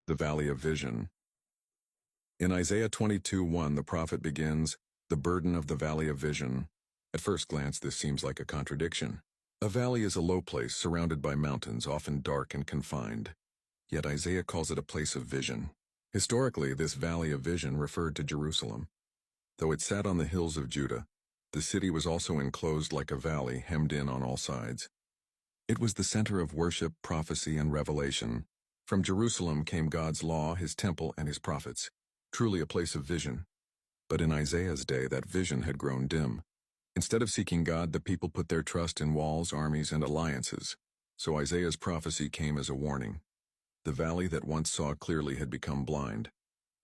The Valley of Vision. In Isaiah 22:1, the prophet begins, "The burden of the Valley of Vision." At first glance, this seems like a contradiction. A valley is a low place surrounded by mountains, often dark and confined. Yet Isaiah calls it a place of vision. Historically, this Valley of Vision referred to Jerusalem. Though it sat on the hills of Judah, the city was also enclosed like a valley, hemmed in on all sides. It was the center of worship, prophecy, and revelation. From Jerusalem came God's law, his temple, and his prophets. Truly a place of vision. But in Isaiah's day, that vision had grown dim. Instead of seeking God, the people put their trust in walls, armies, and alliances. So Isaiah's prophecy came as a warning. The valley that once saw clearly had become blind.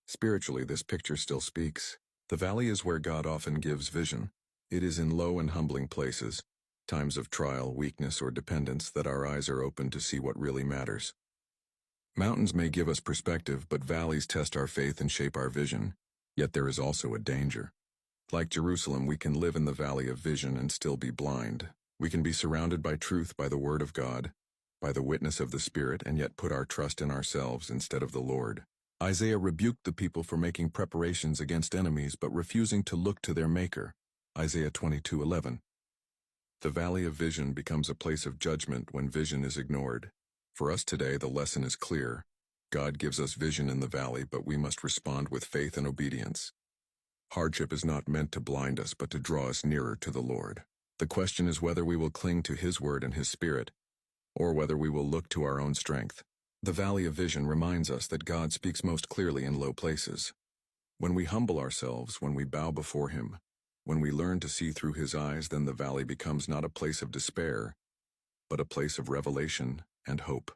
Spiritually, this picture still speaks. The valley is where God often gives vision. It is in low and humbling places, times of trial, weakness, or dependence, that our eyes are open to see what really matters. Mountains may give us perspective, but valleys test our faith and shape our vision. Yet there is also a danger. Like Jerusalem, we can live in the valley of vision and still be blind. We can be surrounded by truth, by the word of God, by the witness of the Spirit, and yet put our trust in ourselves instead of the Lord. Isaiah rebuked the people for making preparations against enemies but refusing to look to their Maker. Isaiah 22:11. The valley of vision becomes a place of judgment when vision is ignored. For us today, the lesson is clear. God gives us vision in the valley, but we must respond with faith and obedience. Hardship is not meant to blind us, but to draw us nearer to the Lord. The question is whether we will cling to His word and His Spirit, or whether we will look to our own strength. The valley of vision reminds us that God speaks most clearly in low places. When we humble ourselves, when we bow before Him, when we learn to see through His eyes, then the valley becomes not a place of despair, but a place of revelation and hope.